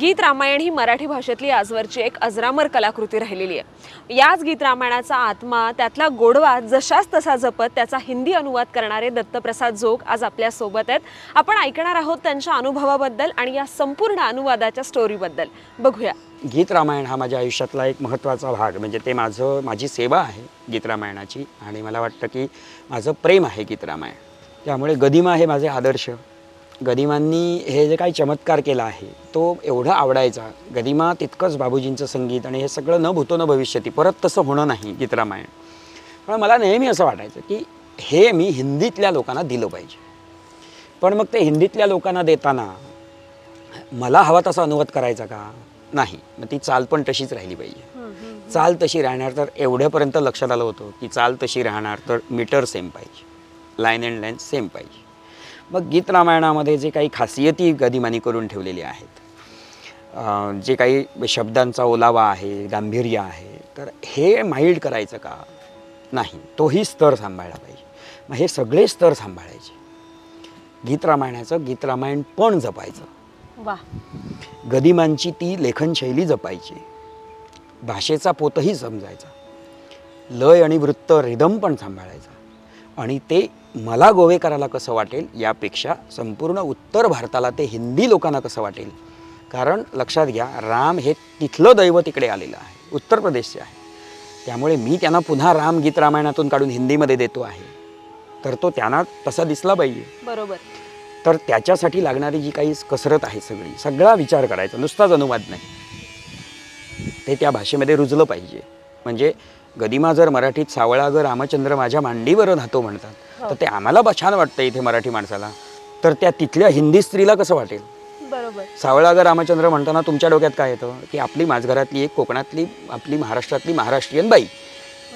गीत रामायण ही मराठी भाषेतली आजवरची एक अजरामर कलाकृती राहिलेली आहे। याच गीत रामायणाचा आत्मा, त्यातला गोडवा जशाच तसा जपत त्याचा हिंदी अनुवाद करणारे दत्तप्रसाद जोग आज आपल्या सोबत आहेत। आपण ऐकणार आहोत त्यांच्या अनुभवाबद्दल आणि या संपूर्ण अनुवादाच्या स्टोरीबद्दल। बघूया। गीत रामायण हा माझ्या आयुष्यातला एक महत्त्वाचा भाग, म्हणजे ते माझी सेवा आहे गीत रामायणाची, आणि मला वाटतं की माझं प्रेम आहे गीत रामायण। त्यामुळे गदिमा हे माझे आदर्श। गदिमांनी हे जे काही चमत्कार केला आहे तो एवढा आवडायचा। गदिमा तितकंच बाबूजींचं संगीत आणि हे सगळं न भूतो न भविष्यती, परत तसं होणं नाही गीत रामायण। पण मला नेहमी असं वाटायचं की हे मी हिंदीतल्या लोकांना दिलं पाहिजे। पण मग ते हिंदीतल्या लोकांना देताना मला हवा तसा अनुवाद करायचा का? नाही, मग ती चाल पण तशीच राहिली पाहिजे। चाल तशी राहणार तर एवढ्यापर्यंत लक्षात आलं होतं की चाल तशी राहणार तर मीटर सेम पाहिजे, लाईन अँड लेंथ सेम पाहिजे। मग गीत रामायणामध्ये जे काही खासियती गदिमांनी करून ठेवलेली आहेत, जे काही शब्दांचा ओलावा आहे, गांभीर्य आहे, तर हे माइल्ड करायचं का? नाही, तोही स्तर सांभाळला पाहिजे। मग हे सगळे स्तर सांभाळायचे। गीत रामायणाचं गीत रामायण पण जपायचं। वाह। गदिमांची ती लेखनशैली जपायची, भाषेचा पोतही समजायचा, लय आणि वृत्त रिदम पण सांभाळायचा, आणि ते मला गोवेकराला कसं वाटेल यापेक्षा संपूर्ण उत्तर भारताला ते हिंदी लोकांना कसं वाटेल। कारण लक्षात घ्या, राम हे तिथलं दैव तिकडे आलेलं आहे, उत्तर प्रदेशचे आहे। त्यामुळे मी त्यांना पुन्हा राम गीत रामायणातून काढून हिंदीमध्ये देतो आहे, तर तो त्यांना तसा दिसला पाहिजे। बरोबर। तर त्याच्यासाठी लागणारी जी काही कसरत आहे सगळा विचार करायचा, नुसताच अनुवाद नाही, ते त्या भाषेमध्ये रुजलं पाहिजे। म्हणजे गदिमा जर मराठीत सावळा ग रामचंद्र माझ्या मांडीवर राहतो म्हणतात, तर ते आम्हाला छान वाटतं इथे मराठी माणसाला, तर त्या तिथल्या हिंदी स्त्रीला कसं वाटेल? बरोबर। सावळा ग रामचंद्र म्हणताना तुमच्या डोक्यात काय येतं की आपली माझघरातली एक कोकणातली, आपली महाराष्ट्रातली महाराष्ट्रीयन बाई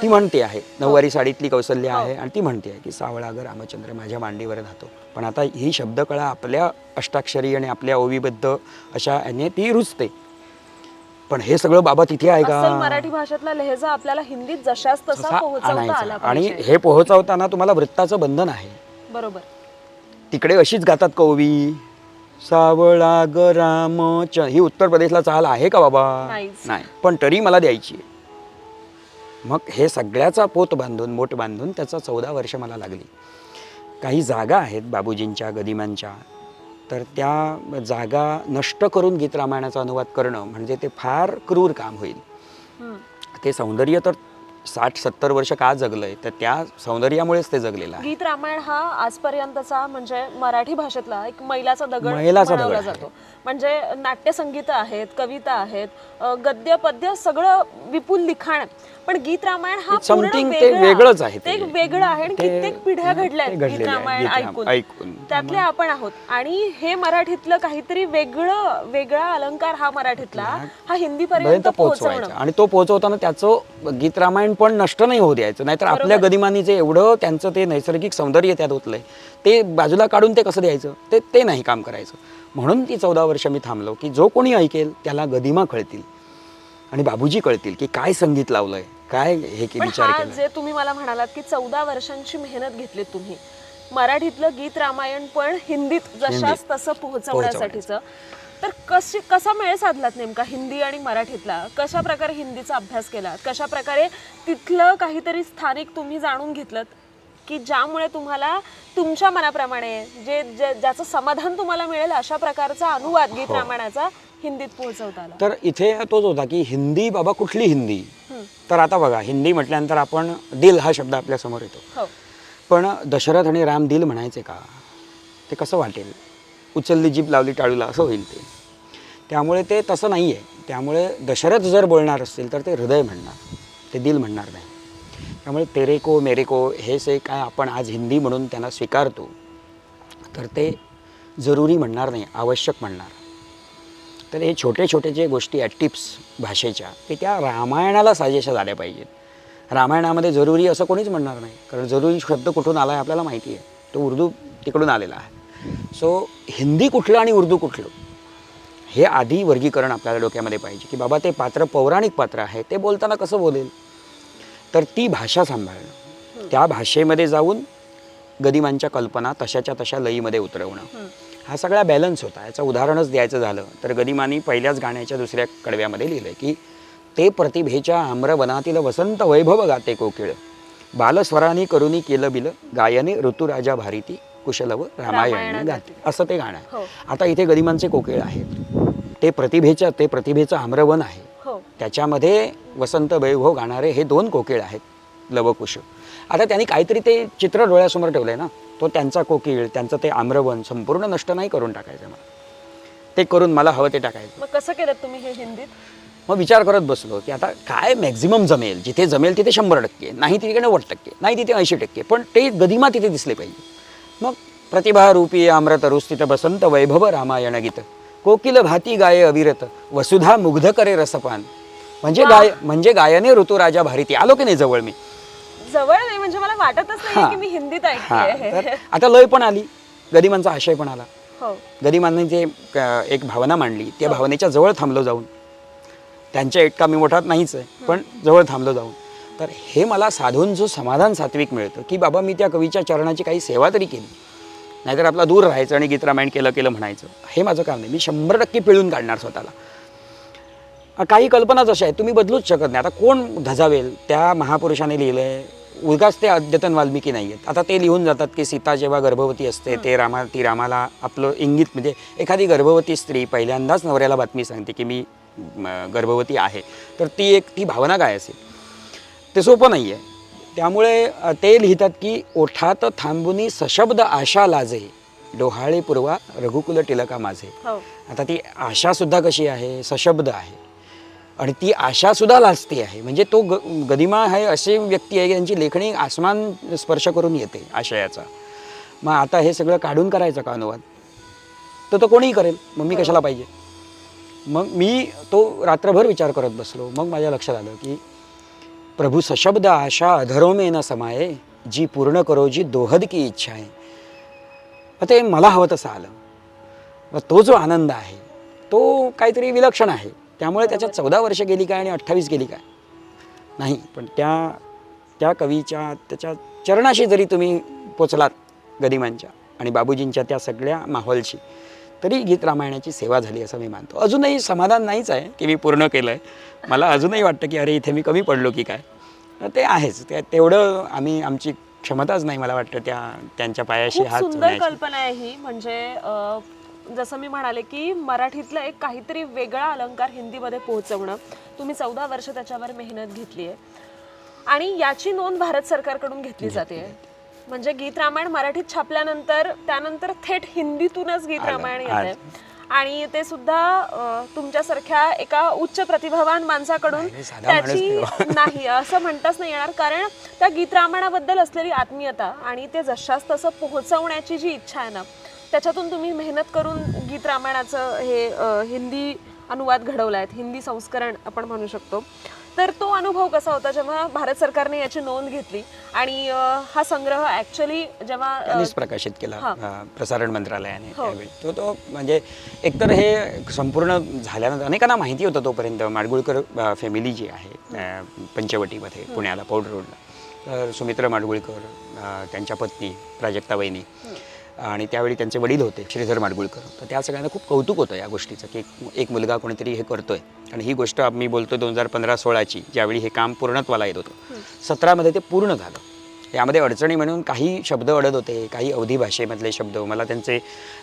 ती म्हणते आहे, नऊवारी साडीतली कौसल्य आहे, आणि ती म्हणते आहे की सावळा ग रामचंद्र माझ्या मांडीवर राहतो। पण आता ही शब्दकळा आपल्या अष्टाक्षरी आणि आपल्या ओवीबद्ध अशा याने ती रुजते। पण हे सगळं बाबा तिथे आहे का? असल मराठी भाषेतला लहेजा आपल्याला हिंदीत जशाच तसा पोहोचवता आला पाहिजे। आणि हे पोहोचवताना तुम्हाला वृत्ताचं बंधन आहे। बरोबर। तिकडे अशीच गातात कवी, सावळा ग ही उत्तर प्रदेशला चाल आहे का बाबा? नाही, पण तरी मला द्यायची आहे। मग हे सगळ्याचा पोत बांधून, मोठ बांधून त्याचा 14 वर्ष मला लागली। काही जागा आहेत बाबूजींच्या, गदिमांच्या, तर त्या जागा नष्ट करून गीत रामायणाचा अनुवाद करणं म्हणजे ते फार क्रूर काम होईल। ते सौंदर्य तर 60-70 वर्ष का जगलंय, तर त्या सौंदर्यामुळेच ते जगलेलं आहे। गीत रामायण हा आजपर्यंतचा म्हणजे मराठी भाषेतला एक मैलाचा दगड मानला जातो। म्हणजे नाट्यसंगीत आहेत, कविता आहेत, गद्य पद्य सगळं विपुल लिखाण, पण गीत रामायण हा समथिंग ते वेगळंच आहे। ते वेगळं आहे आणि कित्येक पिढ्या घडल्यात गीत रामायण ऐकून त्यातले आपण आहोत। आणि हे मराठीतलं काहीतरी वेगळा अलंकार हा मराठीतला हा हिंदी पर्यंत पोहोचवणं, आणि तो पोहोचवताना त्याचं गीत रामायण पण नष्ट नाही होऊ द्यायचं। नाहीतर आपल्या गदिमांनी जे एवढं त्यांचं ते नैसर्गिक सौंदर्य त्यात होतलंय ते बाजूला काढून ते कसं द्यायचं, ते नाही काम करायचं। म्हणून ती 14 वर्ष मी थांबलो की जो कोणी ऐकेल त्याला गदिमा कळतील आणि बाबूजी कळतील की काय संगीत लावलंय, काय हे की विचार केला। जे तुम्ही मला म्हणालात की 14 वर्षांची मेहनत घेतली तुम्ही मराठीतलं गीत रामायण पण हिंदीत जशाच तसं पोहोचवण्यासाठीचं, तर कसा मेळ साधलात नेमका हिंदी आणि मराठीतला? कशा प्रकारे हिंदीचा अभ्यास केलात? कशा प्रकारे तिथलं काहीतरी स्थानिक तुम्ही जाणून घेतलं की ज्यामुळे तुम्हाला तुमच्या मनाप्रमाणे ज्याचं समाधान तुम्हाला मिळेल अशा प्रकारचा अनुवाद गीत रामायणाचा हिंदीत पोहोचवता आला? तर इथे तोच होता की हिंदी बाबा, कुठली हिंदी? तर आता बघा, हिंदी म्हटल्यानंतर आपण दिल हा शब्द आपल्या समोर येतो, पण दशरथ आणि राम दिल म्हणायचे का? ते कसं वाटेल? उचलली जीभ लावली टाळूला असं होईल ते। त्यामुळे ते तसं नाही आहे। त्यामुळे दशरथ जर बोलणार असतील तर ते हृदय म्हणणार, ते दिल म्हणणार नाही। त्यामुळे तेरे को मेरे को हे जे काय आपण आज हिंदी म्हणून त्यांना स्वीकारतो, तर ते जरुरी म्हणणार नाही, आवश्यक म्हणणार। तर हे छोटे छोटे जे गोष्टी आहेत टिप्स भाषेच्या, ते त्या रामायणाला साजेशा झाल्या पाहिजेत। रामायणामध्ये जरुरी असं कोणीच म्हणणार नाही, कारण जरुरी शब्द कुठून आला आहे आपल्याला माहिती आहे, तो उर्दू तिकडून आलेला आहे। सो हिंदी कुठलं आणि उर्दू कुठलं हे आधी वर्गीकरण आपल्याला डोक्यामध्ये पाहिजे की बाबा ते पात्र पौराणिक पात्र आहे, ते बोलताना कसं बोलेल, तर ती भाषा सांभाळणं, त्या भाषेमध्ये जाऊन गदिमांच्या कल्पना तशाच्या तशा लईमध्ये उतरवणं, हा सगळा बॅलन्स होता. याचं उदाहरणच द्यायचं झालं तर गदिमांनी पहिल्याच गाण्याच्या दुसऱ्या कडव्यामध्ये लिहिलं की ते प्रतिभेच्या आम्रवनातील वसंत वैभव गाते कोकिळ, बालस्वरानी करुनी केलं बिल, गायने ऋतुराजा भारीती, कुशलव रामायण गाते, असं ते गाणं आहे. आता इथे गदिमांचे कोकिळ आहेत, ते प्रतिभेचं आम्रवन आहे, त्याच्यामध्ये वसंत वैभव गाणारे हे 2 कोकिळ आहेत, लवकुश. आता त्यांनी काहीतरी ते चित्र डोळ्यासमोर ठेवलंय ना, तो त्यांचा कोकिळ, त्यांचं ते आम्रवन संपूर्ण नष्ट नाही करून टाकायचं मला, ते करून मला हवं ते टाकायचं. मग कसं केलं तुम्ही हे हिंदीत? मग विचार करत बसलो की आता काय मॅक्झिमम जमेल, जिथे जमेल तिथे 100%, नाही तिथे 90%, नाही तिथे 80%, पण ते गदिमा तिथे दिसले पाहिजे. मग प्रतिभारूपी आम्रतरुस तिथं बसंत वैभव रामायण गीत, कोकिल भाती गाये अविरत, वसुधा मुग्ध करे रसपान, म्हणजे गायने ऋतुराजा भारीती. आलो की नाही जवळ? मी जवळ नाही म्हणजे मला वाटतच नाही की मी हिंदीत ऐकते. आता लय पण आली, गदिमांचा आशय पण आला. हो, गदिमांनी जे एक भावना मांडली त्या भावनेच्या जवळ थांबलो जाऊन, त्यांच्या इतका मी मोठात नाहीच आहे पण जवळ थांबलो जाऊन. तर हे मला साधून जो समाधान सात्विक मिळतं की बाबा मी त्या कवीच्या चरणाची काही सेवा तरी केली, नाहीतर आपला दूर राहायचं आणि गीत रामायण केलं म्हणायचं, हे माझं काम नाही. मी 100% पिळून काढणार स्वतःला. काही कल्पनाच अशा आहेत तुम्ही बदलूच शकत नाही. आता कोण धजावेल? त्या महापुरुषाने लिहिलंय, उगाच ते अद्यतन वाल्मिकी नाही आहेत. आता ते लिहून जातात की सीता जेव्हा गर्भवती असते ती रामाला आपलं इंगित, म्हणजे एखादी गर्भवती स्त्री पहिल्यांदाच नवऱ्याला बातमी सांगते की मी गर्भवती आहे, तर ती भावना काय असेल? ते सोपं नाही आहे. त्यामुळे ते लिहितात की ओठात थांबुनी सशब्द आशा लाजे, डोहाळे पूर्वा रघुकुल टिलका माझे. आता ती आशासुद्धा कशी आहे? सशब्द आहे, आणि ती आशासुद्धा लाजती आहे. म्हणजे तो गदिमा आहे अशी व्यक्ती आहे की त्यांची लेखणी आसमान स्पर्श करून येते आशयाचा. मग आता हे सगळं काढून करायचं का अनुवाद? तर तो कोणीही करेल, मग मी कशाला पाहिजे? मग मी तो रात्रभर विचार करत बसलो. मग माझ्या लक्षात आलं की प्रभू सशब्द आशा अधरो में न समाये, जी पूर्ण करो जी दोहद की इच्छा आहे. ते मला हवं तसं आलं. मग तो जो आनंद आहे तो काहीतरी विलक्षण आहे. त्यामुळे त्याच्यात 14 वर्ष गेली काय आणि 28 गेली काय नाही, पण त्या कवीच्या त्याच्या चरणाशी जरी तुम्ही पोचलात गदिमांच्या आणि बाबूजींच्या त्या सगळ्या माहोलशी, तरी गीत रामायणाची सेवा झाली असं मी मानतो. अजूनही समाधान नाहीच आहे की मी पूर्ण केलं आहे. मला अजूनही वाटतं की अरे इथे मी कमी पडलो की काय. ते आहेच, तेवढं आमची क्षमताच नाही मला वाटतं त्यांच्या पायाशी हात सुंदर धुण्याची. कल्पना आहे ही. म्हणजे जसं मी म्हणाले की मराठीतलं एक काहीतरी वेगळा अलंकार हिंदीमध्ये पोहोचवणं, तुम्ही 14 वर्ष त्याच्यावर मेहनत घेतली आहे आणि याची नोंद भारत सरकारकडून घेतली जाते. म्हणजे गीत रामायण मराठीत छापल्यानंतर त्यानंतर थेट हिंदीतूनच गीत रामायण येते आणि ते सुद्धा तुमच्यासारख्या एका उच्च प्रतिभावान माणसाकडून त्याची नाही असं म्हणताच नाही येणार, कारण त्या गीत रामायणाबद्दल असलेली आत्मीयता आणि ते जशास तसं पोहोचवण्याची जी इच्छा आहे ना, त्याच्यातून तुम्ही मेहनत करून गीत रामायणाचं हे हिंदी अनुवाद घडवलाय, हिंदी संस्करण आपण म्हणू शकतो. तर तो अनुभव कसा होता जेव्हा भारत सरकारने याची नोंद घेतली आणि हा संग्रह ॲक्च्युअली जेव्हा प्रकाशित केला प्रसारण मंत्रालयाने त्यावेळी, तो म्हणजे एकतर हे संपूर्ण झाल्यानंतर अनेकांना माहिती होतं तोपर्यंत. माडगुळकर फॅमिली जी आहे पंचवटीमध्ये पुण्याला पौड रोडला, तर सुमित्रा माडगुळकर, त्यांच्या पत्नी प्राजक्ता वहिनी आणि त्यावेळी त्यांचे वडील होते श्रीधर माडगुळकर. तर त्या सगळ्यांना खूप कौतुक होतं या गोष्टीचं की एक मुलगा कोणीतरी हे करतोय. आणि ही गोष्ट मी बोलतो 2015-16ची, ज्यावेळी हे काम पूर्णत्वाला येत होतं. 17मध्ये ते पूर्ण झालं. यामध्ये अडचणी म्हणून काही शब्द अडत होते, काही अवधी भाषेमधले शब्द मला त्यांचे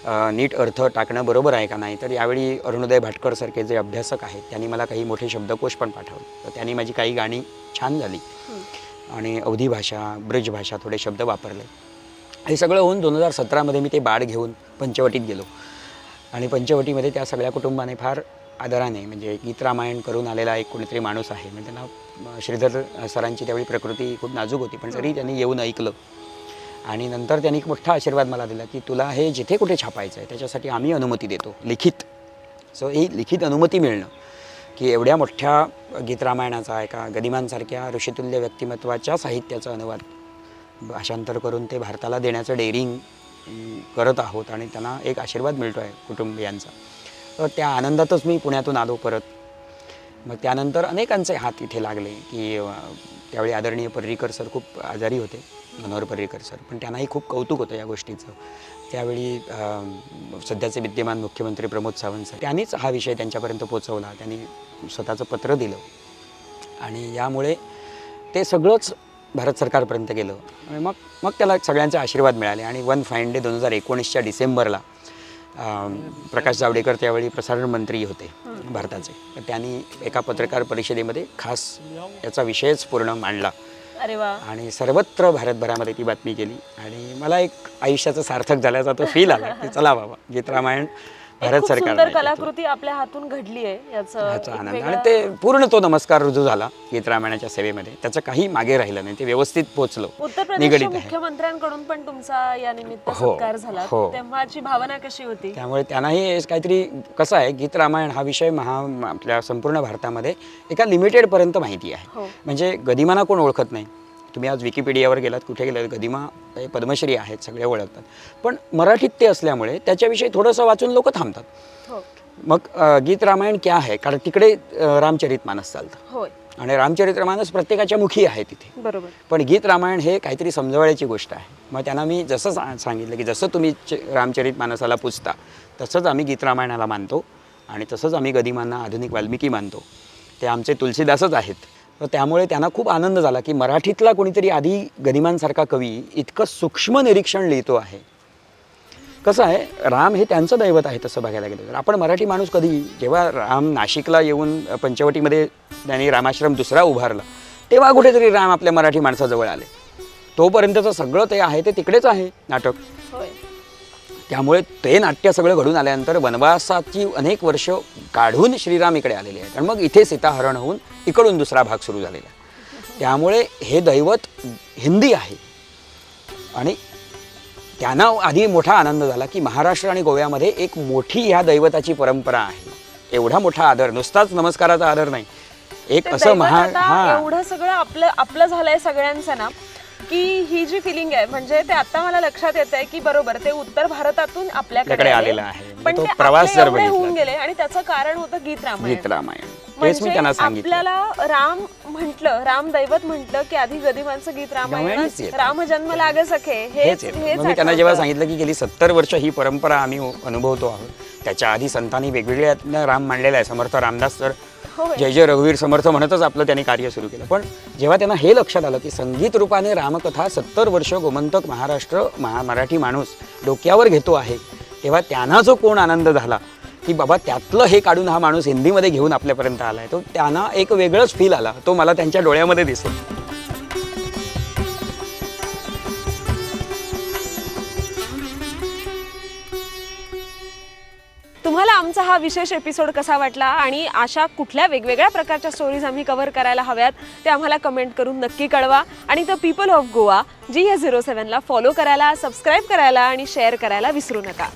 नीट अर्थ टाकणं बरोबर आहे का नाही. तर यावेळी अरुणोदय भाटकरसारखे जे अभ्यासक आहेत त्यांनी मला काही मोठे शब्दकोश पण पाठवले. तर त्यांनी माझी काही गाणी छान झाली आणि अवधी भाषा, ब्रज भाषा थोडे शब्द वापरले. हे सगळं होऊन 2017मध्ये मी ते बाळ घेऊन पंचवटीत गेलो आणि पंचवटीमध्ये त्या सगळ्या कुटुंबाने फार आदराने, म्हणजे गीत रामायण करून आलेला एक कोणीतरी माणूस आहे, म्हणजे त्यांना श्रीधर सरांची त्यावेळी प्रकृती खूप नाजूक होती, पण तरी त्यांनी येऊन ऐकलं आणि नंतर त्यांनी एक मोठा आशीर्वाद मला दिला की तुला हे जिथे कुठे छापायचं आहे त्याच्यासाठी आम्ही अनुमती देतो, लिखित. सो ही लिखित अनुमती मिळणं की एवढ्या मोठ्या गीत रामायणाचा एका गदिमांसारख्या ऋषितुल्य व्यक्तिमत्वाच्या साहित्याचा अनुवाद भाषांतर करून ते भारताला देण्याचं डेअरिंग करत आहोत आणि त्यांना एक आशीर्वाद मिळतो आहे कुटुंबियांचा. तर त्या आनंदातच मी पुण्यातून आलो परत. मग त्यानंतर अनेकांचे हात इथे लागले की त्यावेळी आदरणीय पर्रीकर सर खूप आजारी होते, मनोहर पर्रीकर सर, पण त्यांनाही खूप कौतुक होतं या गोष्टीचं. त्यावेळी सध्याचे विद्यमान मुख्यमंत्री प्रमोद सावंत सर त्यांनीच हा विषय त्यांच्यापर्यंत पोचवला, त्यांनी स्वतःचं पत्र दिलं आणि यामुळे ते सगळंच भारत सरकारपर्यंत गेलं आणि मग त्याला सगळ्यांचे आशीर्वाद मिळाले. आणि वन फाईन डे 2019च्या डिसेंबरला प्रकाश जावडेकर त्यावेळी प्रसारण मंत्री होते भारताचे, तर त्यांनी एका पत्रकार परिषदेमध्ये खास याचा विषयच पूर्ण मांडला. अरे वा. आणि सर्वत्र भारतभरामध्ये ती बातमी गेली आणि मला एक आयुष्याचं सार्थक झाल्याचा तो फील आला की चला बाबा, गीत रामायण भारत सुंदर सरकार कलाकृती आपल्या हातून घडली आहे ह्याचा आनंद. आणि ते पूर्ण तो नमस्कार रुजू झाला गीत रामायणाच्या सेवेमध्ये, त्याचं काही मागे राहिलं नाही, ते व्यवस्थित पोहोचलो. उत्तर प्रदेशच्या मुख्यमंत्र्यांकडून पण तुमचा या निमित्त सत्कार झाला, तेव्हाची भावना कशी होती? त्यामुळे त्यांनाही काहीतरी कसं आहे, गीत रामायण हा विषय आपल्या संपूर्ण भारतामध्ये एका लिमिटेडपर्यंत माहिती आहे. म्हणजे गदिमांना कोण ओळखत नाही. तुम्ही आज विकिपीडियावर गेलात, कुठे गेलात, गदिमा पद्मश्री आहेत, सगळे ओळखतात, पण मराठीत ते असल्यामुळे त्याच्याविषयी थोडंसं वाचून लोक थांबतात. मग गीत रामायण क्या आहे, कारण तिकडे रामचरितमानस चालतं आणि रामचरितमानस प्रत्येकाच्या मुखी आहे तिथे, बरोबर. पण गीत रामायण हे काहीतरी समजवायची गोष्ट आहे. मग त्यांना मी जसं सांगितलं की जसं तुम्ही रामचरितमानसाला पुजता तसंच आम्ही गीत रामायणाला मानतो आणि तसंच आम्ही गदिमांना आधुनिक वाल्मिकी मानतो, ते आमचे तुलसीदासच आहेत. तर त्यामुळे त्यांना खूप आनंद झाला की मराठीतला कोणीतरी आधी गदिमांसारखा कवी इतकं सूक्ष्म निरीक्षण लिहितो आहे. कसं आहे, राम हे त्यांचं दैवत आहे तसं बघायला गेलं तर. आपण मराठी माणूस कधी, जेव्हा राम नाशिकला येऊन पंचवटीमध्ये त्यांनी रामाश्रम दुसरा उभारला, तेव्हा कुठेतरी राम आपल्या मराठी माणसाजवळ आले. तोपर्यंतचं सगळं ते आहे ते तिकडेच आहे नाटक. त्यामुळे ते नाट्य सगळं घडून आल्यानंतर वनवासाची अनेक वर्ष काढून श्रीराम इकडे आलेले आहेत आणि मग इथे सीताहरण होऊन इकडून दुसरा भाग सुरू झालेला आहे. त्यामुळे हे दैवत हिंदी आहे आणि त्यांना आधी मोठा आनंद झाला की महाराष्ट्र आणि गोव्यामध्ये एक मोठी ह्या दैवताची परंपरा आहे. एवढा मोठा आदर, नुसताच नमस्काराचा आदर नाही, एक असं एवढं सगळं आपलं झालंय सगळ्यांचं ना, की ही जी फिलिंग आहे, म्हणजे ते आता मला लक्षात येत आहे की बरोबर ते उत्तर भारतातून आपल्याकडे आलेलं आहे. पण ते प्रवास जर होऊन गेले आणि त्याचं कारण होतं गीत रामायण. म्हणजे आपल्याला राम म्हटलं, राम दैवत म्हटलं की आधी गदिमांचं गीत रामायण, राम जन्म लागे सखे, हेच मी त्यांना जेव्हा सांगितलं की गेली 70 वर्ष ही परंपरा आम्ही अनुभवतो आहोत. त्याच्या आधी संतांनी वेगवेगळ्या राम मांडलेला आहे. समर्थ रामदास तर जय जय रघुवीर समर्थ म्हणतच आपलं त्यांनी कार्य सुरू केलं. पण जेव्हा त्यांना हे लक्षात आलं की संगीत रूपाने रामकथा 70 वर्ष गोमंतक महाराष्ट्र मराठी माणूस डोक्यावर घेतो आहे, तेव्हा त्यांना जो कोण आनंद झाला की बाबा त्यातलं हे काढून हा माणूस हिंदीमध्ये घेऊन आपल्यापर्यंत आला आहे, तो त्यांना एक वेगळंच फील आला, तो मला त्यांच्या डोळ्यामध्ये दिसला. तुम्हाला आमचा हा विशेष एपिसोड कसा वाटला आणि अशा कुठल्या वेगवेगळ्या प्रकारच्या स्टोरीज आम्ही कव्हर करायला हव्यात ते आम्हाला कमेंट करून नक्की कळवा. आणि the people of Goa GS07 ला फॉलो करायला, सबस्क्राईब करायला आणि शेअर करायला विसरू नका.